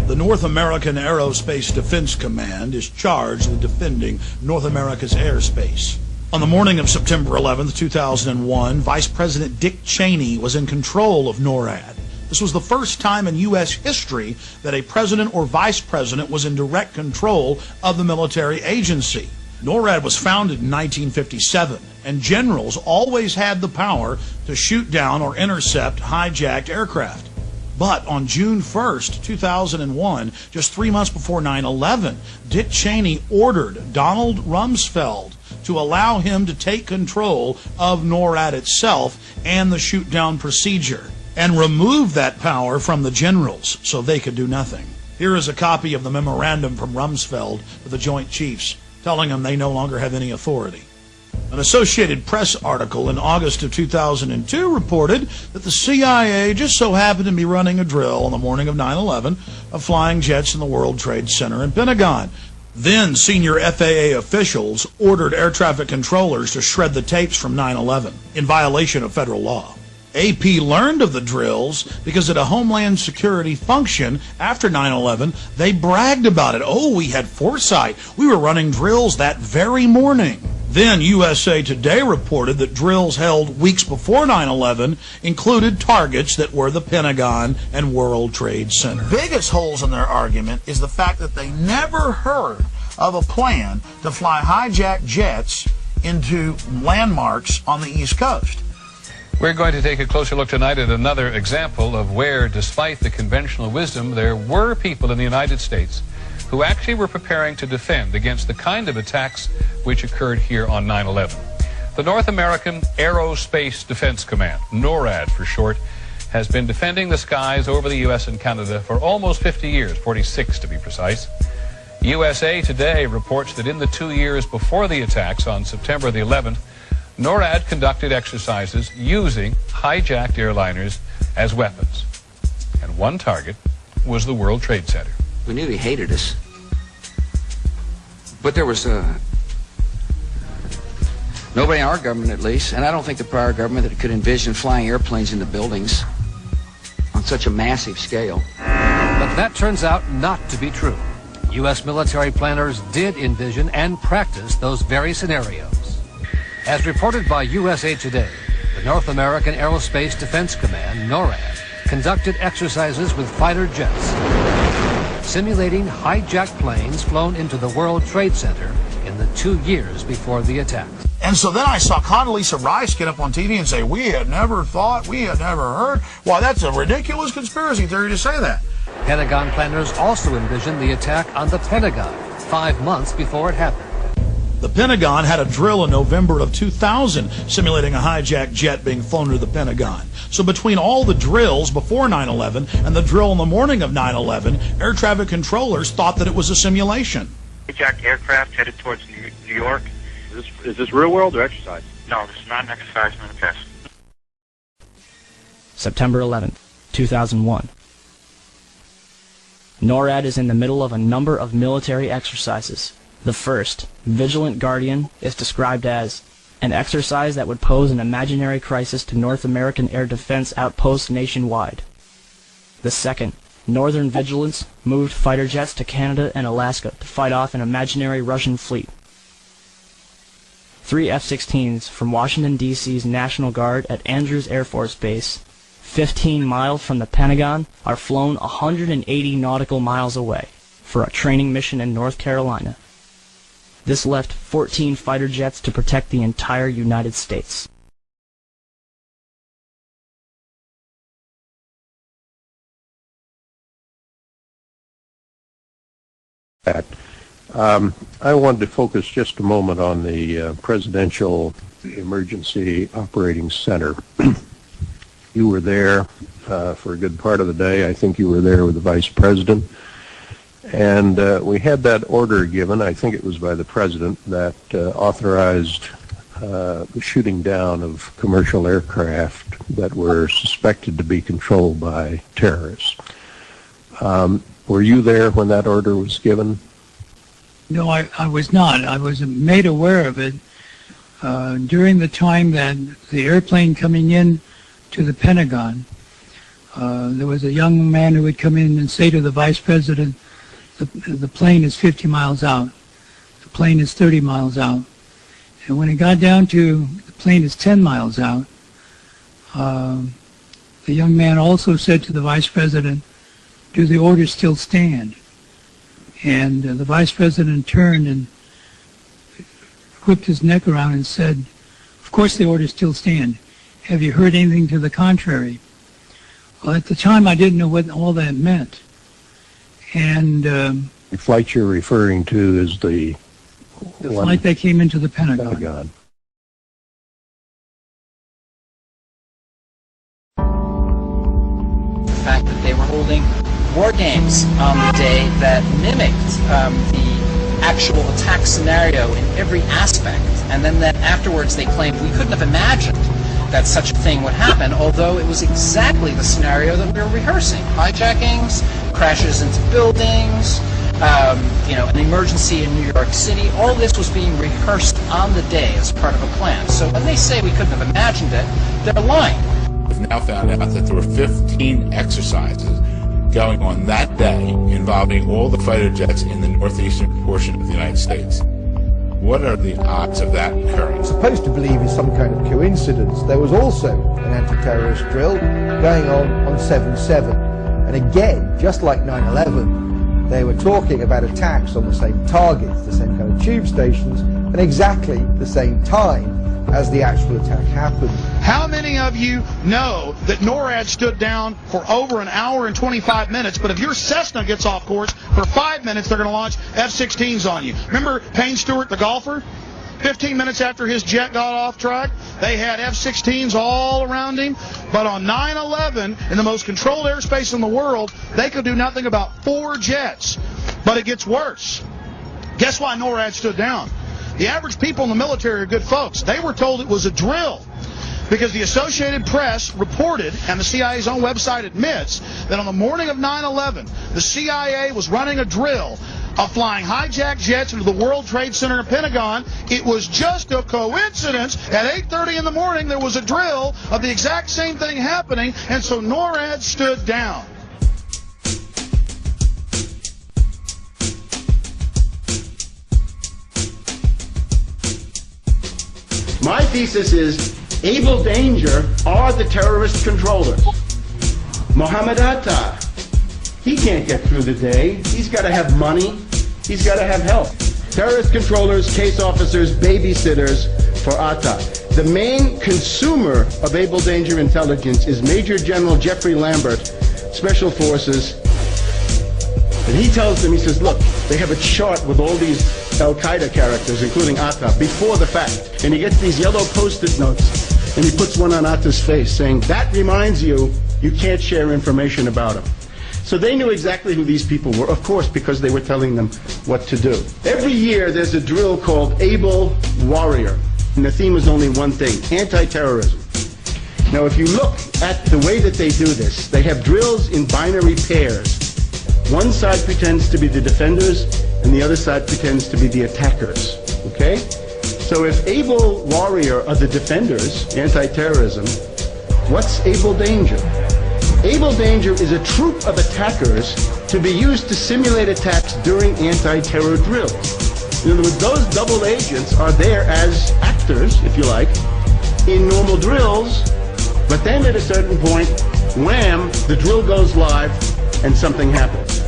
The North American Aerospace Defense Command is charged with defending North America's airspace. On the morning of September 11, 2001, Vice President Dick Cheney was in control of NORAD. This was the first time in U.S. history that a president or vice president was in direct control of the military agency. NORAD was founded in 1957, and generals always had the power to shoot down or intercept hijacked aircraft. But on June 1st, 2001, just 3 months before 9/11, Dick Cheney ordered Donald Rumsfeld to allow him to take control of NORAD itself and the shoot-down procedure, and remove that power from the generals so they could do nothing. Here is a copy of the memorandum from Rumsfeld to the Joint Chiefs, telling them they no longer have any authority. An Associated Press article in August of 2002 reported that the CIA just so happened to be running a drill on the morning of 9/11 of flying jets in the World Trade Center and Pentagon. Then senior FAA officials ordered air traffic controllers to shred the tapes from 9/11 in violation of federal law. AP learned of the drills because at a Homeland Security function after 9/11, they bragged about it. Oh, we had foresight. We were running drills that very morning. Then USA Today reported that drills held weeks before 9/11 included targets that were the Pentagon and World Trade Center. Biggest holes in their argument is the fact that they never heard of a plan to fly hijacked jets into landmarks on the East Coast. We're going to take a closer look tonight at another example of where, despite the conventional wisdom, there were people in the United States who actually were preparing to defend against the kind of attacks which occurred here on 9/11. The North American Aerospace Defense Command, NORAD for short, has been defending the skies over the U.S. and Canada for almost 50 years, 46 to be precise. USA Today reports that in the 2 years before the attacks on September the 11th, NORAD conducted exercises using hijacked airliners as weapons. And one target was the World Trade Center. We knew he hated us. But there was nobody in our government, at least, and I don't think the prior government, that could envision flying airplanes into buildings on such a massive scale. But that turns out not to be true. U.S. military planners did envision and practice those very scenarios. As reported by USA Today, the North American Aerospace Defense Command, NORAD, conducted exercises with fighter jets, simulating hijacked planes flown into the World Trade Center in the 2 years before the attacks. And so then I saw Condoleezza Rice get up on TV and say, we had never thought, we had never heard. Why, that's a ridiculous conspiracy theory to say that. Pentagon planners also envisioned the attack on the Pentagon 5 months before it happened. The Pentagon had a drill in November of 2000 simulating a hijacked jet being flown to the Pentagon. So between all the drills before 9/11 and the drill in the morning of 9/11, air traffic controllers thought that it was a simulation. Hijacked aircraft headed towards New York. Is this real world or exercise? No, this is not an exercise, but a test. September 11th, 2001. NORAD is in the middle of a number of military exercises. The first, Vigilant Guardian, is described as an exercise that would pose an imaginary crisis to North American air defense outposts nationwide. The second, Northern Vigilance, moved fighter jets to Canada and Alaska to fight off an imaginary Russian fleet. 3 F-16s from Washington, D.C.'s National Guard at Andrews Air Force Base, 15 miles from the Pentagon, are flown 180 nautical miles away for a training mission in North Carolina. This left 14 fighter jets to protect the entire United States. I wanted to focus just a moment on the Presidential Emergency Operating Center. You were there for a good part of the day. I think you were there with the Vice President. And we had that order given, I think it was by the President, that authorized the shooting down of commercial aircraft that were suspected to be controlled by terrorists. Were you there when that order was given? No, I was not. I was made aware of it during the time that the airplane coming in to the Pentagon There was a young man who would come in and say to the vice president, the plane is 50 miles out. The plane is 30 miles out. And when it got down to the plane is 10 miles out, the young man also said to the vice president, do the orders still stand? And the vice president turned and whipped his neck around and said, of course the orders still stand. Have you heard anything to the contrary? Well, at the time I didn't know what all that meant. And The flight you're referring to is the flight that came into the Pentagon. The fact that they were holding war games on the day that mimicked the actual attack scenario in every aspect, and then that afterwards they claimed we couldn't have imagined that such a thing would happen, although it was exactly the scenario that we were rehearsing. Hijackings, crashes into buildings, an emergency in New York City, all this was being rehearsed on the day as part of a plan. So when they say we couldn't have imagined it, they're lying. We've now found out that there were 15 exercises going on that day involving all the fighter jets in the northeastern portion of the United States. What are the odds of that occurring? I'm supposed to believe is some kind of coincidence. There was also an anti-terrorist drill going on 7/7. And again, just like 9/11, they were talking about attacks on the same targets, the same kind of tube stations, and exactly the same time as the actual attack happened. How many of you know that NORAD stood down for over an hour and 25 minutes, but if your Cessna gets off course for 5 minutes, they're going to launch F-16s on you? Remember Payne Stewart, the golfer? 15 minutes after his jet got off track, they had F-16s all around him. But on 9/11, in the most controlled airspace in the world, they could do nothing about 4 jets. But it gets worse. Guess why NORAD stood down? The average people in the military are good folks. They were told it was a drill because the Associated Press reported, and the CIA's own website admits, that on the morning of 9/11, the CIA was running a drill of flying hijacked jets into the World Trade Center and Pentagon. It was just a coincidence. At 8:30 in the morning, there was a drill of the exact same thing happening, and so NORAD stood down. My thesis is Abel Danger are the terrorist controllers. Mohammed Atta, he can't get through the day. He's got to have money. He's got to have help. Terrorist controllers, case officers, babysitters for Atta. The main consumer of Abel Danger intelligence is Major General Jeffrey Lambert, Special Forces. And he tells them, he says, look, they have a chart with all these Al-Qaeda characters, including Atta, before the fact. And he gets these yellow Post-it notes, and he puts one on Atta's face, saying, that reminds you, you can't share information about him. So they knew exactly who these people were, of course, because they were telling them what to do. Every year, there's a drill called Able Warrior. And the theme is only one thing, anti-terrorism. Now, if you look at the way that they do this, they have drills in binary pairs. One side pretends to be the defenders, and the other side pretends to be the attackers, okay? So if Able Warrior are the defenders, anti-terrorism, what's Able Danger? Able Danger is a troop of attackers to be used to simulate attacks during anti-terror drills. In other words, those double agents are there as actors, if you like, in normal drills, but then at a certain point, wham, the drill goes live and something happens.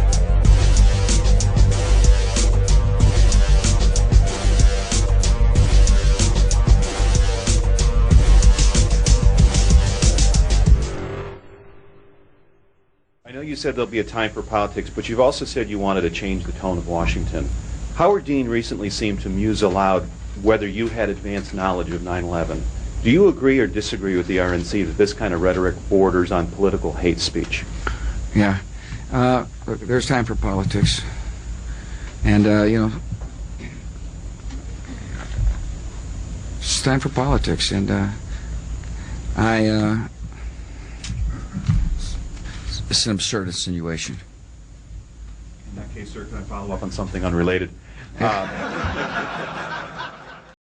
I know you said there'll be a time for politics, but you've also said you wanted to change the tone of Washington. Howard Dean recently seemed to muse aloud whether you had advanced knowledge of 9/11. Do you agree or disagree with the RNC that this kind of rhetoric borders on political hate speech? Yeah. Look, there's time for politics. And, it's time for politics. And, it's an absurd insinuation. In that case, sir, can I follow up on something unrelated?